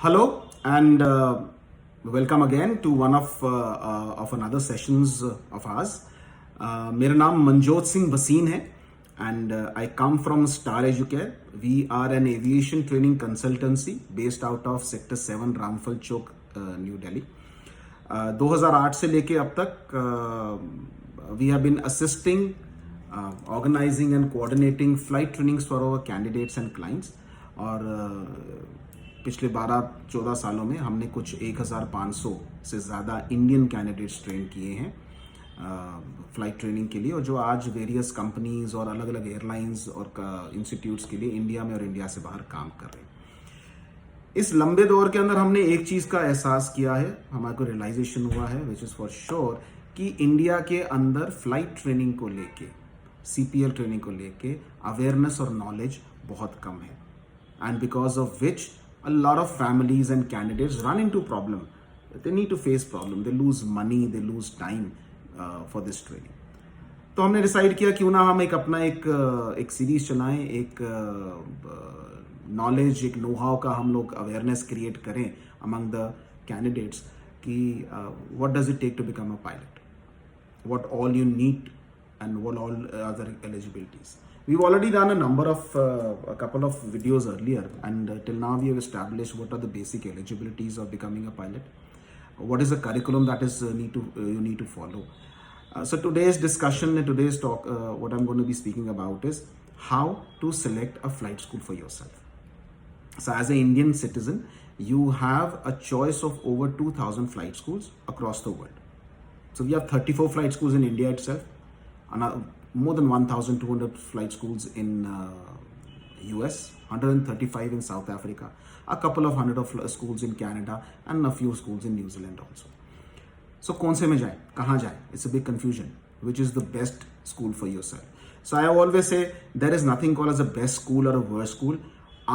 Hello and welcome again to one of another sessions of ours. मेरा नाम मनजोत सिंह भसीन है and I come from Star Educare. We are an aviation training consultancy based out of Sector 7 Ramphal Chowk, New Delhi. 2008 से लेके अब तक we have been assisting, organizing and coordinating flight trainings for our candidates and clients. और पिछले 12-14 सालों में हमने कुछ 1500 से ज़्यादा इंडियन कैंडिडेट्स ट्रेन किए हैं फ़्लाइट ट्रेनिंग के लिए, और जो आज वेरियस कंपनीज़ और अलग अलग एयरलाइंस और इंस्टीट्यूट्स के लिए इंडिया में और इंडिया से बाहर काम कर रहे हैं। इस लंबे दौर के अंदर हमने एक चीज़ का एहसास किया है, हमारे को रियलाइजेशन हुआ है विच इज़ फॉर श्योर कि इंडिया के अंदर फ़्लाइट ट्रेनिंग को लेके, CPL ट्रेनिंग को लेके अवेयरनेस और नॉलेज बहुत कम है, and because of which a lot of families and candidates run into problem. They need to face problem. They lose money, they lose time for this training. तो हमने decide किया क्यों ना हम एक सीरीज चलाएं, एक नॉलेज, एक नो हाउ का हम लोग अवेयरनेस क्रिएट करें अमंग द कैंडिडेट्स कि what does it take to become a pilot, what all you need and what all other eligibilities. We've already done a couple of videos earlier, and till now we have established what are the basic eligibilities of becoming a pilot, what is the curriculum that is you need to follow. So today's discussion and today's talk, what I'm going to be speaking about is how to select a flight school for yourself. So as an Indian citizen, you have a choice of over 2000 flight schools across the world. So we have 34 flight schools in India itself, more than 1,200 flight schools in US, 135 in South Africa, a couple of hundred of schools in Canada, and a few schools in New Zealand also. So कौन से में जाए, कहाँ जाए? It's a big confusion. Which is the best school for yourself? So I always say there is nothing called as a best school or a worst school.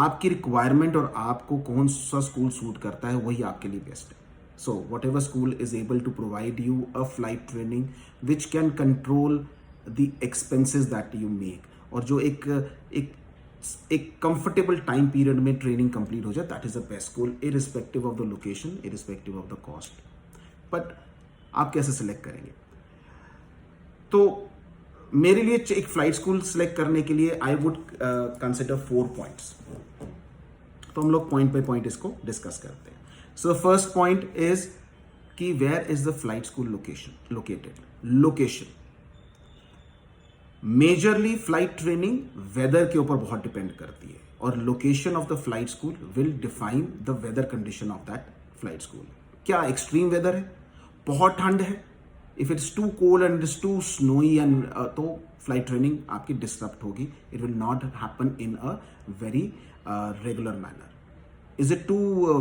आपकी requirement और आपको कौन सा स्कूल सूट करता है वही आपके लिए बेस्ट है. So whatever school is able to provide you a flight training which can control the expenses that you make, और जो एक कंफर्टेबल टाइम पीरियड में ट्रेनिंग कंप्लीट हो जाए, that is the best school, irrespective of the location, irrespective of the cost. But आप कैसे select करेंगे? तो मेरे लिए एक फ्लाइट स्कूल सिलेक्ट करने के लिए आई वुड कंसिडर 4 पॉइंट्स. तो हम लोग पॉइंट बाय पॉइंट इसको डिस्कस करते हैं. सो फर्स्ट पॉइंट इज कि where is the flight school located. Location majorly flight training weather के ऊपर बहुत डिपेंड करती है, और location of the flight school will define the weather condition of that flight school. क्या एक्सट्रीम वेदर है, बहुत ठंड है, if it's too cold and it's too snowy and तो फ्लाइट ट्रेनिंग आपकी डिस्टर्ब होगी. It will not happen in a very regular manner. Is it too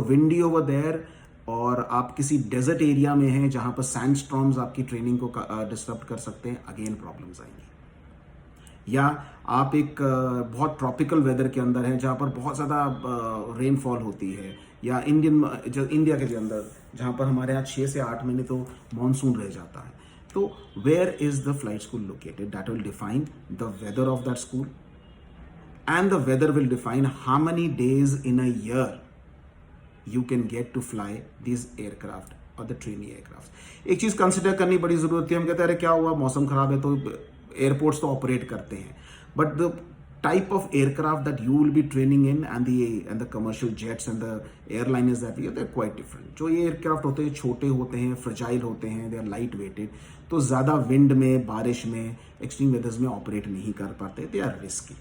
windy over there, और आप किसी डेजर्ट एरिया में हैं जहां पर सैंड स्टॉर्म्स आपकी ट्रेनिंग को डिस्टर्ब कर सकते हैं, अगेन प्रॉब्लम्स आएंगी. या आप एक बहुत ट्रॉपिकल वेदर के अंदर हैं जहाँ पर बहुत ज़्यादा रेनफॉल होती है, या इंडिया के अंदर जहाँ पर हमारे यहाँ 6 से 8 महीने तो मानसून रह जाता है. तो where is the flight school located, that will define the weather of that school, and the weather will define how many days in a year you can get to fly these aircraft or the trainee aircraft. एक चीज़ consider करनी बड़ी ज़रूरत है. हम कहते हैं अरे क्या हुआ, मौसम खराब है तो एयरपोर्ट्स तो ऑपरेट करते हैं, but the type of aircraft that you will be training in and the commercial jets and the airliners that we are, they are quite different. जो ये एयरक्राफ्ट होते हैं छोटे होते हैं, फ्रेजाइल होते हैं, दे आर लाइट वेटेड, तो ज़्यादा विंड में, बारिश में, एक्सट्रीम वेदर्स में ऑपरेट नहीं कर पाते, दे आर रिस्की.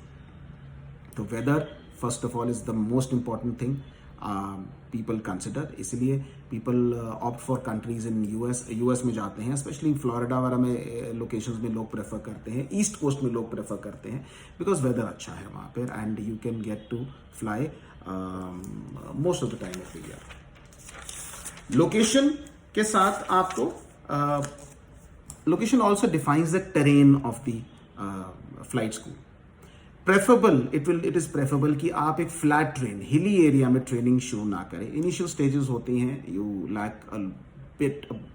तो weather first of all is the most important thing people consider. इसलिए people opt for countries in US में जाते हैं, स्पेशली फ्लोरिडा वगैरह में लोकेशंस में लोग प्रेफर करते हैं, ईस्ट कोस्ट में लोग प्रेफर करते हैं, बिकॉज वेदर अच्छा है वहाँ पर and you can get to fly most of the time of the year. Location के साथ आपको location also defines the terrain of the flight school. Preferable it is preferable कि आप एक फ्लैट ट्रेन हिली एरिया में training शुरू ना करें. इनिशियल स्टेजेस होती हैं, you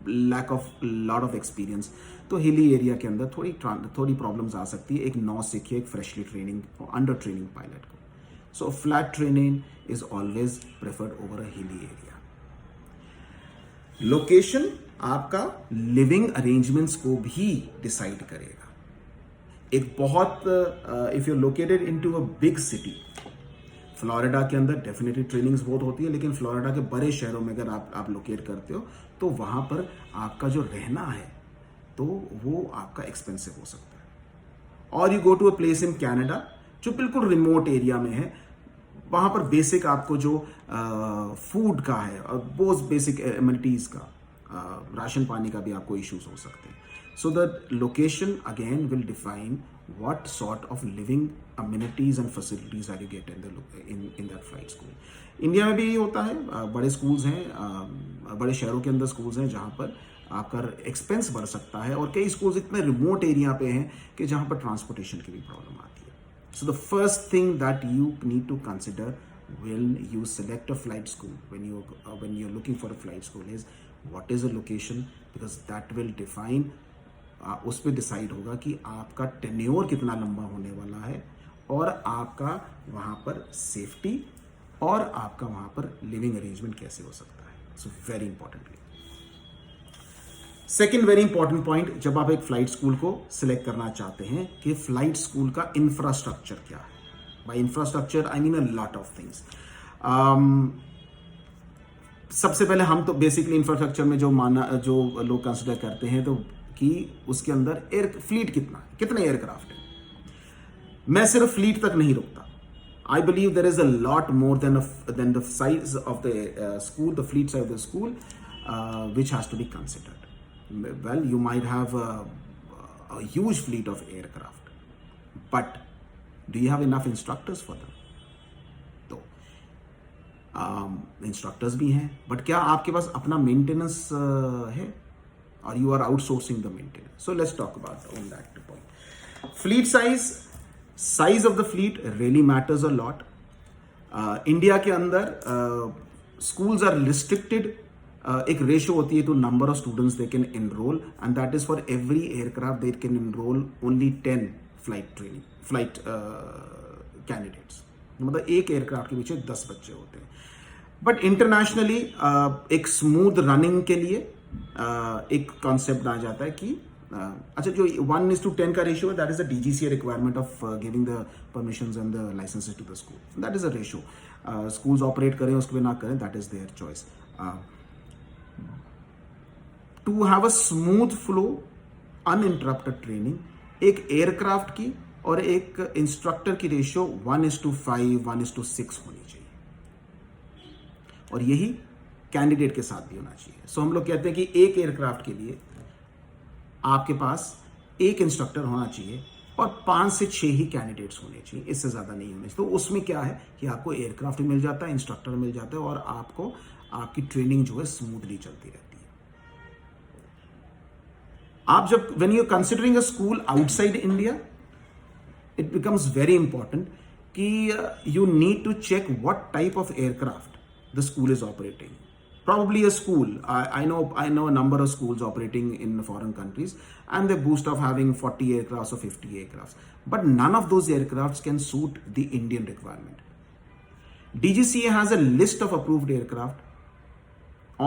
lack of lot of experience, तो हिली एरिया के अंदर थोड़ी प्रॉब्लम्स आ सकती है एक नौ सीखे, एक फ्रेशली ट्रेनिंग और अंडर ट्रेनिंग पायलट को. So flat training is always preferred over a hilly area. Location आपका लिविंग अरेंजमेंट्स को भी डिसाइड करेगा. एक बहुत if you located into a big city, Florida के अंदर डेफिनेटली ट्रेनिंग्स बहुत होती है, लेकिन फ्लोरिडा के बड़े शहरों में अगर आप लोकेट करते हो तो वहां पर आपका जो रहना है तो वो आपका एक्सपेंसिव हो सकता है. और you go to a place in Canada जो बिल्कुल रिमोट एरिया में है, वहां पर बेसिक आपको जो फूड का है और बहुत बेसिक एमिनिटीज का, राशन पानी का भी आपको इश्यूज हो सकते हैं. So the location again will define what sort of living amenities and facilities are you get in that flight school. India में भी ये होता है, बड़े स्कूल्स हैं, बड़े शहरों के अंदर स्कूल्स हैं जहाँ पर आपका एक्सपेंस बढ़ सकता है, और कई स्कूल्स इतने रिमोट एरिया पे हैं कि जहाँ पर ट्रांसपोर्टेशन की भी प्रॉब्लम आती है. So the first thing that you need to consider when you select a flight school, when you're looking for a flight school, is what is the location, because that will define उस पर decide होगा कि आपका tenure कितना लंबा होने वाला है, और आपका वहाँ पर सेफ्टी और आपका वहाँ पर लिविंग अरेंजमेंट कैसे हो सकता है. So very importantly, second very important point, जब आप एक फ्लाइट स्कूल को सिलेक्ट करना चाहते हैं कि फ्लाइट स्कूल का इंफ्रास्ट्रक्चर क्या है. By infrastructure I mean a lot of things. सबसे पहले हम तो बेसिकली इंफ्रास्ट्रक्चर में जो लोग कंसिडर करते हैं तो कि उसके अंदर एयर फ्लीट कितने एयरक्राफ्ट है. मैं सिर्फ फ्लीट तक नहीं रुकता. I believe there is a lot more than the size of the school, the fleet size of the school, which has to be considered. Well, you might have a huge fleet of aircraft, but do you have enough instructors for them? तो instructors भी हैं, but क्या आपके पास अपना maintenance है, or you are outsourcing the maintenance? So let's talk about on that point. Fleet size of the fleet really matters a lot. India के अंदर schools are restricted. एक रेशियो होती है to number of students they can enroll, and that is for every aircraft they can enroll only 10 flight candidates. मतलब एक aircraft के पीछे 10 बच्चे होते हैं. बट इंटरनेशनली एक स्मूथ रनिंग के लिए एक कॉन्सेप्ट आ जाता है कि अच्छा, जो 1:10 का रेशियो है, that is the DGCA requirement of giving the permissions and the licences to the school. That is a ratio. Schools operate करें उसके भी ना करें, that is their choice. To have a smooth flow, uninterrupted training, एक aircraft की और एक instructor की रेशियो 1:5, 1:6 होनी चाहिए, और यही कैंडिडेट के साथ भी होना चाहिए. सो हम लोग कहते हैं कि एक एयरक्राफ्ट के लिए आपके पास एक इंस्ट्रक्टर होना चाहिए और 5 से 6 ही कैंडिडेट्स होने चाहिए, इससे ज्यादा नहीं होने चाहिए. तो उसमें क्या है कि आपको एयरक्राफ्ट मिल जाता है, इंस्ट्रक्टर मिल जाता है, और आपको आपकी ट्रेनिंग जो है स्मूथली चलती रहती है. आप जब when you considering a school outside India, it becomes very important कि you need to check what type of aircraft the school is operating. Probably a school, I know a number of schools operating in foreign countries, and they boast of having 40 aircrafts or 50 aircrafts, but none of those aircrafts can suit the Indian requirement. DGCA has a list of approved aircraft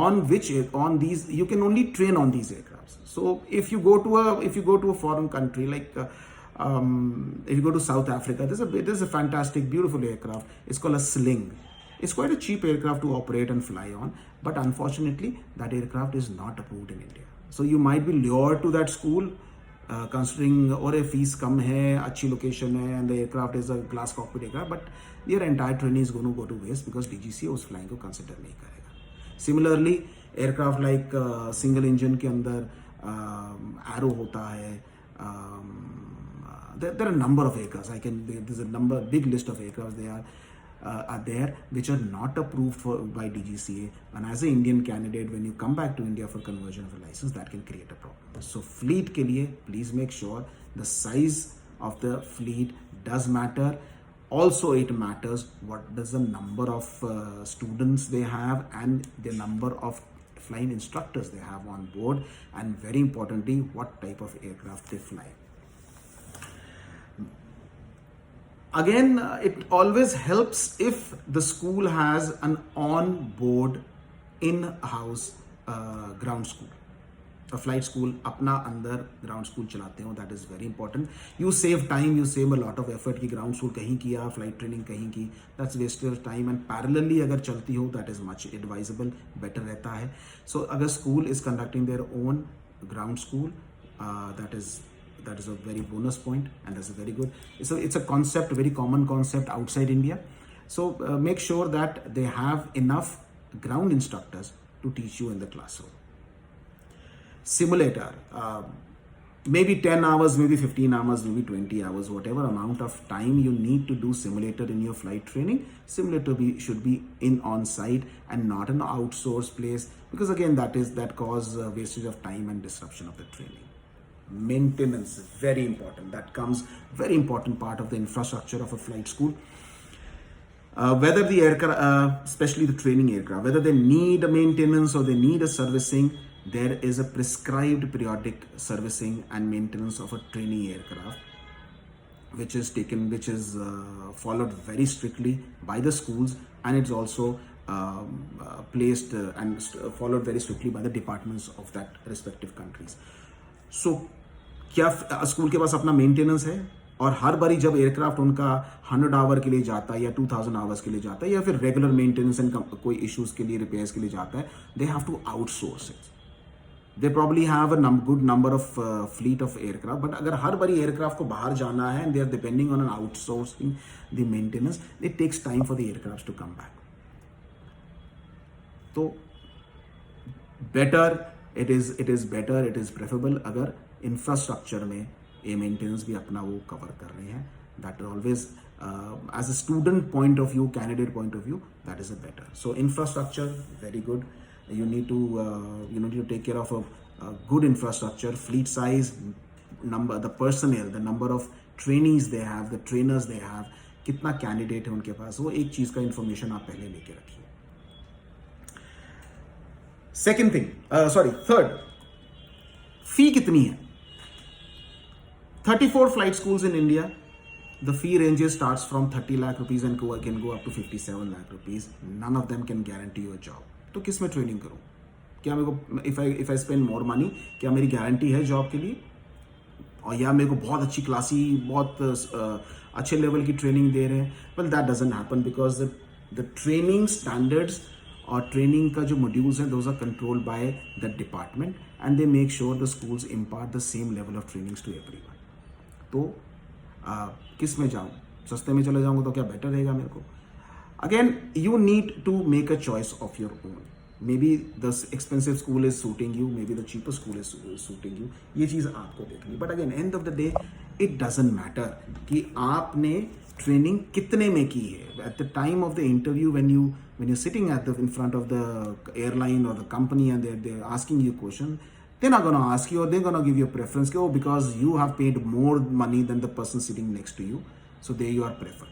on these you can only train on these aircrafts. So if you go to a foreign country, like if you go to South Africa, there's a fantastic, beautiful aircraft. It's called a Sling. It's quite a cheap aircraft to operate and fly on, but unfortunately that aircraft is not approved in India. So you might be lured to that school considering और fees कम है, अच्छी location है, and the aircraft is a glass cockpit aircraft, but your entire training is going to go to waste because DGCA उस flying को consider नहीं करेगा. Similarly, aircraft like single engine के अंदर Arrow होता है. There are a number of aircrafts. There's a big list of aircrafts are there which are not approved by DGCA, and as an Indian candidate, when you come back to India for conversion of a license, that can create a problem. So fleet ke liye, please make sure the size of the fleet does matter. Also, it matters what does the number of students they have and the number of flying instructors they have on board, and very importantly, what type of aircraft they fly. Again, it always helps if the school has an on-board in-house ground school. A flight school अपना अंदर ground school चलाते हो, that is very important. You save time, you save a lot of effort कि ground school कहीं किया, flight training कहीं की, that's wasted of time. And parallelly अगर चलती हो, that is much advisable, better रहता है. So अगर school is conducting their own ground school, that is a very bonus point, and that's a very good. So it's a concept, very common concept outside India. So make sure that they have enough ground instructors to teach you in the classroom. Simulator, maybe 10 hours, maybe 15 hours, maybe 20 hours, whatever amount of time you need to do simulator in your flight training. Simulator should be in on site and not an outsourced place, because again that cause wastage of time and disruption of the training. Maintenance, very important. That comes very important part of the infrastructure of a flight school. Whether the aircraft, especially the training aircraft, whether they need a maintenance or they need a servicing, there is a prescribed periodic servicing and maintenance of a training aircraft, which is followed very strictly by the schools, and it's also placed and followed very strictly by the departments of that respective countries. So क्या school के पास अपना maintenance है, और हर बारी जब aircraft उनका 100 our के लिए जाता है या 2000 आवर्स के लिए जाता है, या फिर रेगुलर मेंटेनेंस एंड कोई इश्यूज के लिए, रिपेयर्स के लिए जाता है, they have to outsource it. They probably have a good number of fleet of aircraft, but अगर हर बारी एयरक्राफ्ट को बाहर जाना है and they are depending on an outsourcing the maintenance, it takes time for the aircraft to come back. तो better it is preferable अगर infrastructure में ये मेंटेनेंस भी अपना वो कवर कर रहे हैं. That always as a student point of view, candidate point of view, that is a better. So infrastructure very good. You need to take care of a good infrastructure, fleet size, number, the personnel, the number of trainees they have, the trainers they have, कितना candidate है उनके पास, वो एक चीज का information आप पहले लेके रखिए. सेकेंड थिंग, थर्ड, फी कितनी है? 34 flight schools in India. The fee ranges starts from 30 lakh rupees and can go up to 57 lakh rupees. None of them can guarantee you a job. तो किस में ट्रेनिंग करूं? क्या मेरे को if I spend more money, क्या मेरी guarantee है जॉब के लिए? और या मेरे को बहुत अच्छी क्लासी, बहुत अच्छे लेवल की ट्रेनिंग दे रहे हैं? Well, that doesn't happen, because the training standards और ट्रेनिंग का जो मॉड्यूल्स हैं, those are controlled by the department, and they make sure the schools impart the same level of trainings to everyone. तो किस में जाऊं? सस्ते में चले जाऊंगा तो क्या बेटर रहेगा मेरे को? Again, you need to make a choice of your own. Maybe the expensive school is suiting you, maybe the cheaper school is suiting you. ये चीज़ आपको देखनी. But again, end of the day, it doesn't matter कि आपने training कितने में की है. At the time of the interview, when you're sitting in front of the airline or the company and they're asking you question, they're not gonna ask you, or they're gonna give you a preference. Oh, because you have paid more money than the person sitting next to you, so there you are preferred.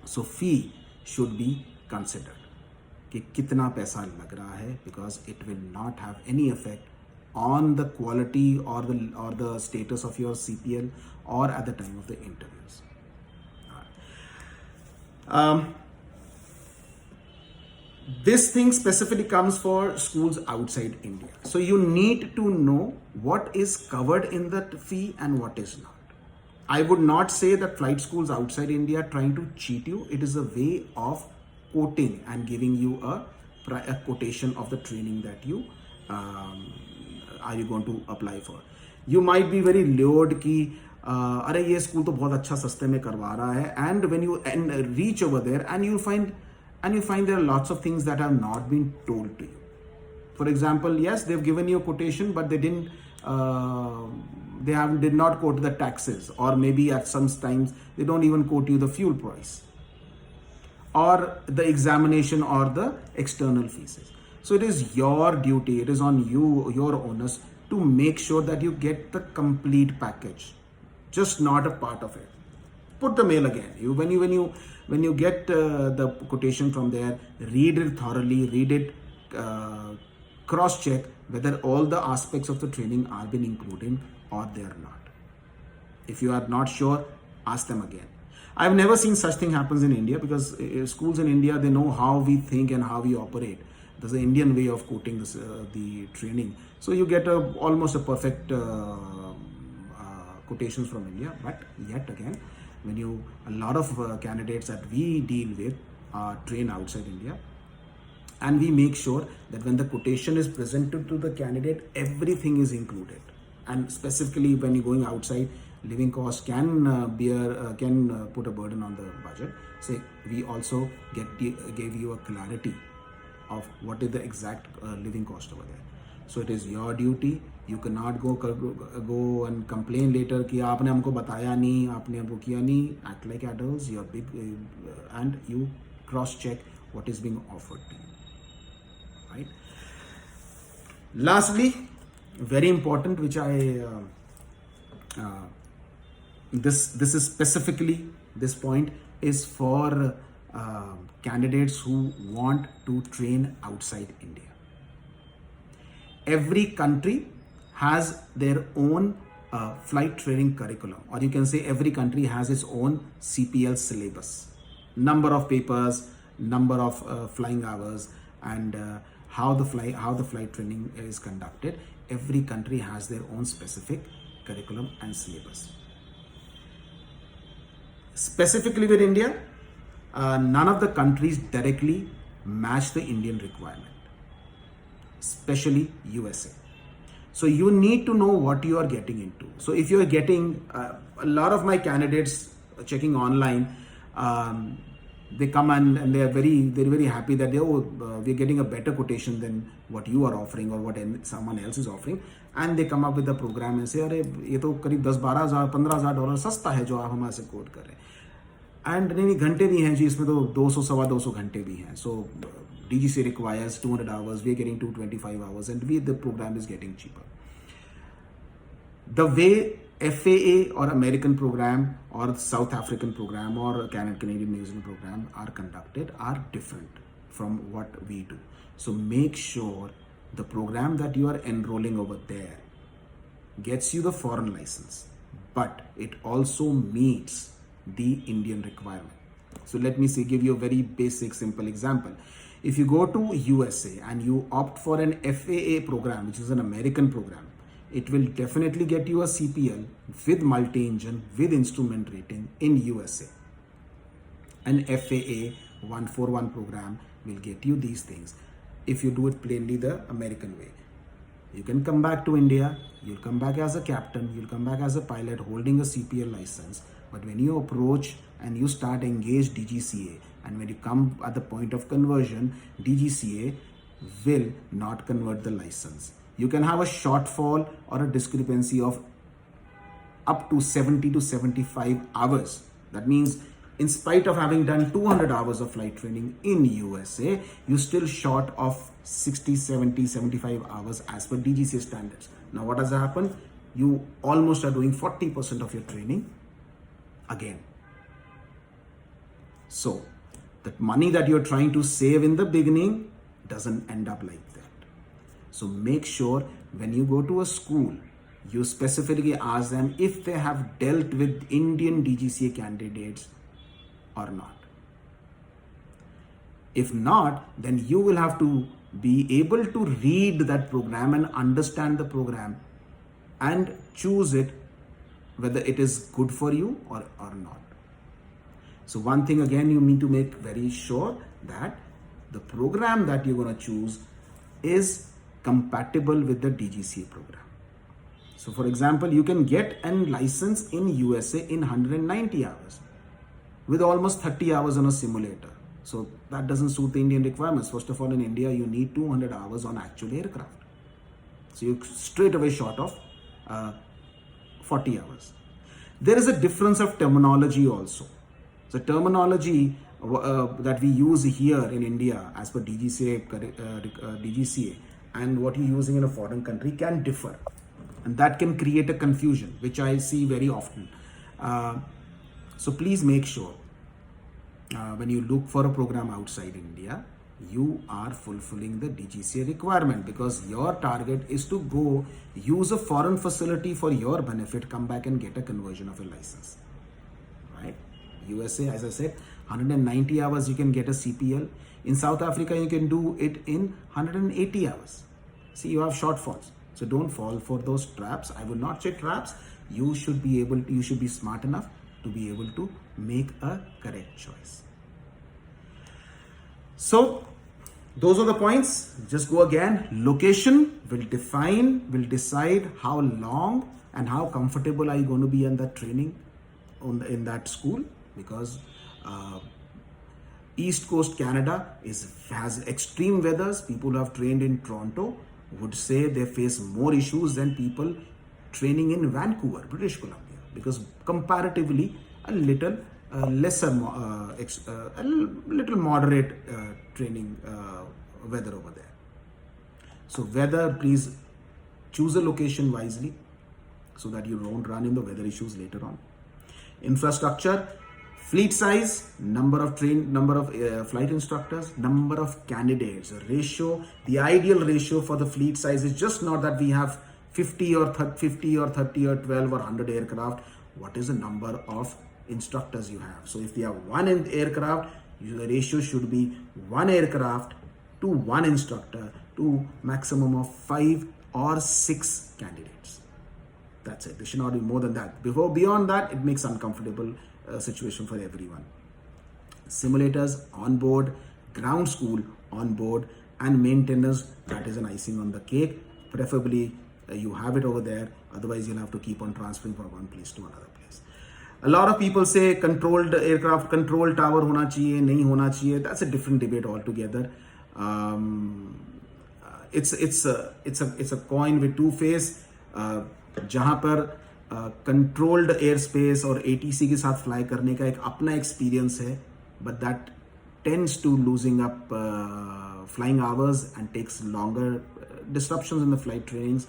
So fee should be considered कि कितना पैसा लग रहा है, because it will not have any effect on the quality or the status of your CPL or at the time of the interviews. This thing specifically comes for schools outside India. So you need to know what is covered in that fee and what is not. I would not say that flight schools outside India are trying to cheat you. It is a way of quoting and giving you a quotation of the training that you are you going to apply for. You might be very lured कि अरे ये school तो बहुत अच्छा सस्ते में करवा रहा है, and when you reach over there and you find there are lots of things that have not been told to you. For example, yes, they've given you a quotation, but they did not quote the taxes, or maybe at some times they don't even quote you the fuel price or the examination or the external fees. So it is your duty, it is on you, your onus, to make sure that you get the complete package, just not a part of it. Put the mail again. When you get the quotation from there, read it thoroughly, read it, cross-check whether all the aspects of the training are been included or they are not. If you are not sure, ask them again. I've never seen such thing happens in India, because schools in India, they know how we think and how we operate. There's an Indian way of quoting this, the training. So you get almost a perfect quotations from India. But yet again, a lot of candidates that we deal with are trained outside India, and we make sure that when the quotation is presented to the candidate, everything is included. And specifically when you're going outside, living cost can put a burden on the budget. So we also gave you a clarity of what is the exact living cost over there. So it is your duty. You cannot go and complain later कि आपने हमको बताया नहीं, आपने हमको किया नहीं. Act like adults. You're big, and you cross check what is being offered to you. Right. Lastly, very important, which this is specifically, this point is for candidates who want to train outside India. Every country has their own flight training curriculum, or you can say every country has its own CPL syllabus, number of papers, number of flying hours, and how the flight training is conducted. Every country has their own specific curriculum and syllabus. Specifically with India, none of the countries directly match the Indian requirement, especially USA. So you need to know what you are getting into. So if you are getting a lot of my candidates checking online, they come and they are very happy that we're getting a better quotation than what you are offering or what someone else is offering, and they come up with a program and say, अरे ये तो करीब 10-12,000 $15,000 सस्ता है जो आप हमारे से कोट कर रहे हैं. एंड नहीं घंटे भी हैं जी, इसमें तो 200-250 घंटे भी हैं. सो DGCA requires 200 hours, we are getting 225 hours, and the program is getting cheaper. The way FAA or American program or South African program or Canadian New Zealand program are conducted are different from what we do. So make sure the program that you are enrolling over there gets you the foreign license, but it also meets the Indian requirement. So let me give you a very basic, simple example. If you go to USA and you opt for an FAA program, which is an American program, it will definitely get you a CPL with multi-engine, with instrument rating in USA. An FAA 141 program will get you these things if you do it plainly the American way. You can come back to India, you'll come back as a captain, you'll come back as a pilot holding a CPL license. But when you approach and you start engage DGCA, and when you come at the point of conversion, DGCA will not convert the license. You can have a shortfall or a discrepancy of up to 70 to 75 hours. That means in spite of having done 200 hours of flight training in USA, you're still short of 60, 70, 75 hours as per DGCA standards. Now what has happened? You almost are doing 40% of your training again. So that money that you're trying to save in the beginning doesn't end up like that. So make sure when you go to a school, you specifically ask them if they have dealt with Indian DGCA candidates or not. If not, then you will have to be able to read that program and understand the program and choose it whether it is good for you or not. So one thing again, you need to make very sure that the program that you're going to choose is compatible with the DGCA program. So for example, you can get a license in USA in 190 hours with almost 30 hours on a simulator. So that doesn't suit the Indian requirements. First of all, in India, you need 200 hours on actual aircraft. So you're straight away short of 40 hours. There is a difference of terminology also. The terminology that we use here in India as per DGCA and what you're using in a foreign country can differ. And that can create a confusion, which I see very often. So please make sure when you look for a program outside India, you are fulfilling the DGCA requirement, because your target is to go use a foreign facility for your benefit, come back and get a conversion of a license, right? USA, as I said, 190 hours you can get a CPL. In South Africa, you can do it in 180 hours. See, you have shortfalls. So don't fall for those traps. I will not say traps. You should be smart enough to be able to make a correct choice. So those are the points. Just go again. Location will decide how long and how comfortable are you going to be in that training in that school, because East Coast Canada has extreme weathers. People who have trained in Toronto would say they face more issues than people training in Vancouver, British Columbia, because comparatively a little moderate training weather over there. So weather, please choose a location wisely so that you don't run into weather issues later on. Infrastructure, fleet size, number of flight instructors, number of candidates, ratio. The ideal ratio for the fleet size is just not that we have 50 or 30 or 12 or 100 aircraft. What is the number of instructors you have? So if you have one aircraft, the ratio should be 1 aircraft to 1 instructor to maximum of 5 or 6 candidates. That's it. There should not be more than that. Beyond that, it makes uncomfortable situation for everyone. Simulators on board, ground school on board, and maintenance, that is an icing on the cake. Preferably you have it over there. Otherwise, you'll have to keep on transferring from one place to another place. A lot of people say controlled aircraft, control tower hona chahiye, nahi hona chahiye. That's a different debate altogether. It's a coin with two faces. जहाँ पर controlled air space और ATC के साथ fly करने का एक अपना experience है, but that tends to losing up flying hours and takes longer, disruptions in the flight trainings.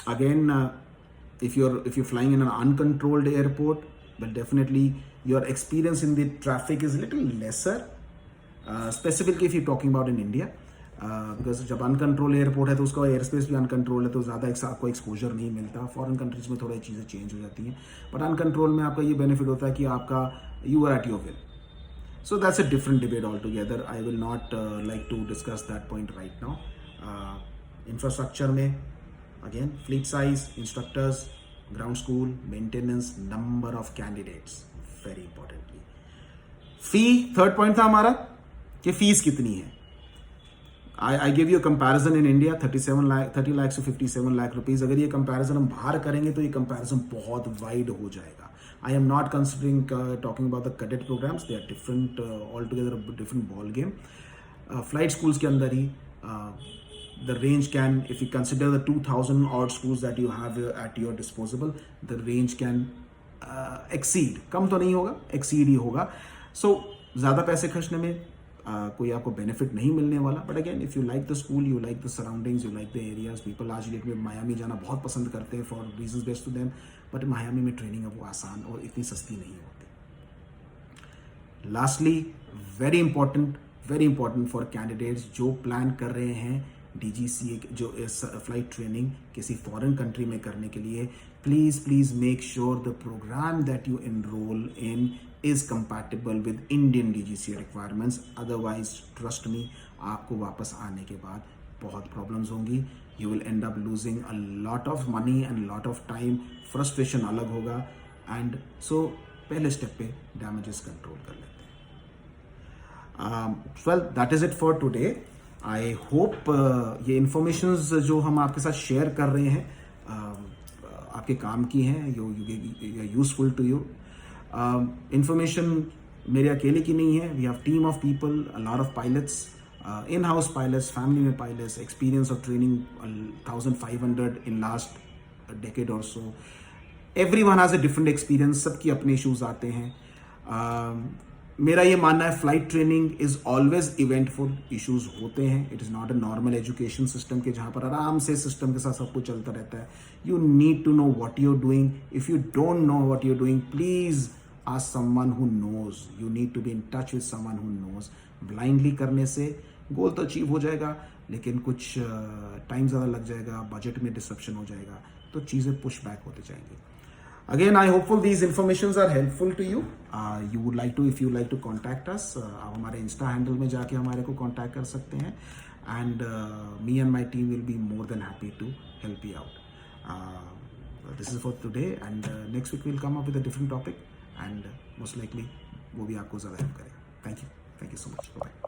Again, if you're flying in an uncontrolled airport, but definitely your experience in the traffic is a little lesser, specifically if you're talking about in India. Because जब uncontrol airport है तो उसका air space भी uncontrol है, तो ज़्यादा आपको exposure नहीं मिलता. फॉरेन कंट्रीज में थोड़ी चीज़ें चेंज हो जाती हैं, बट अनकंट्रोल में आपका ये बेनिफिट होता है कि आपका you are at your will. So that's a different debate all together. I will not like to discuss that point right now. Infrastructure में again fleet size, instructors, ground school, maintenance, number of candidates, very importantly. Fee, third point था हमारा कि fees कितनी है. I give you a comparison in India, 30 lakhs to 57 lakh rupees. अगर ये comparison हम बाहर करेंगे तो ये comparison बहुत wide हो जाएगा. I am not considering talking about the cadet programs. They are different, altogether a different ball game. Flight schools के अंदर ही the range can, if you consider the 2000 odd schools that you have at your disposal, the range can exceed. कम तो नहीं होगा, exceed ही होगा. So ज़्यादा पैसे खर्चने में कोई आपको बेनिफिट नहीं मिलने वाला. But again, if you like the school, you like the surroundings, you like the areas, people आज डेट में मायामी जाना बहुत पसंद करते हैं for reasons based to them. But Miami में ट्रेनिंग है वो आसान और इतनी सस्ती नहीं होती. Lastly, very important for candidates जो प्लान कर रहे हैं DGCA जो फ्लाइट ट्रेनिंग किसी फॉरेन कंट्री में करने के लिए, please make sure the programme that you enrol in is compatible with Indian DGCA requirements. Otherwise, trust me, आपको वापस आने के बाद बहुत problems होंगी. You will end up losing a lot of money and lot of time. Frustration अलग होगा. And so पहले step पे damages control कर लेते हैं. Well, that is it for today. I hope ये informations जो हम आपके साथ share कर रहे हैं आपके काम की हैं, useful to you. Information मेरे अकेले की नहीं है. We have team of people, a lot of pilots, in house pilots, family में pilots, experience of training 1500 in last decade और so. Everyone has a different experience. सबकी अपने इश्यूज आते हैं. मेरा ये मानना है flight training is always eventful. Issues होते हैं. It is not a normal education system के जहाँ पर आराम से सिस्टम के साथ सब कुछ चलता रहता है. You need to know what you are doing. If you don't know what you are doing, please ask someone who knows. You need to be in touch with someone who knows. Blindly करने से गोल तो achieve हो जाएगा, लेकिन कुछ time ज़्यादा लग जाएगा, बजट में डिसरप्शन हो जाएगा, तो चीज़ें पुश बैक होते जाएंगी. Again, I hopeful these informations are helpful to you. You would like to, if you like to contact us, आप हमारे इंस्टा हैंडल में जाके हमारे को कांटेक्ट कर सकते हैं, and me and my team will be more than happy to help you out. This is for today, and next week we'll come up with a different topic, and most likely वो भी आपको ज़्यादा help करेगा. Thank you so much. Bye bye.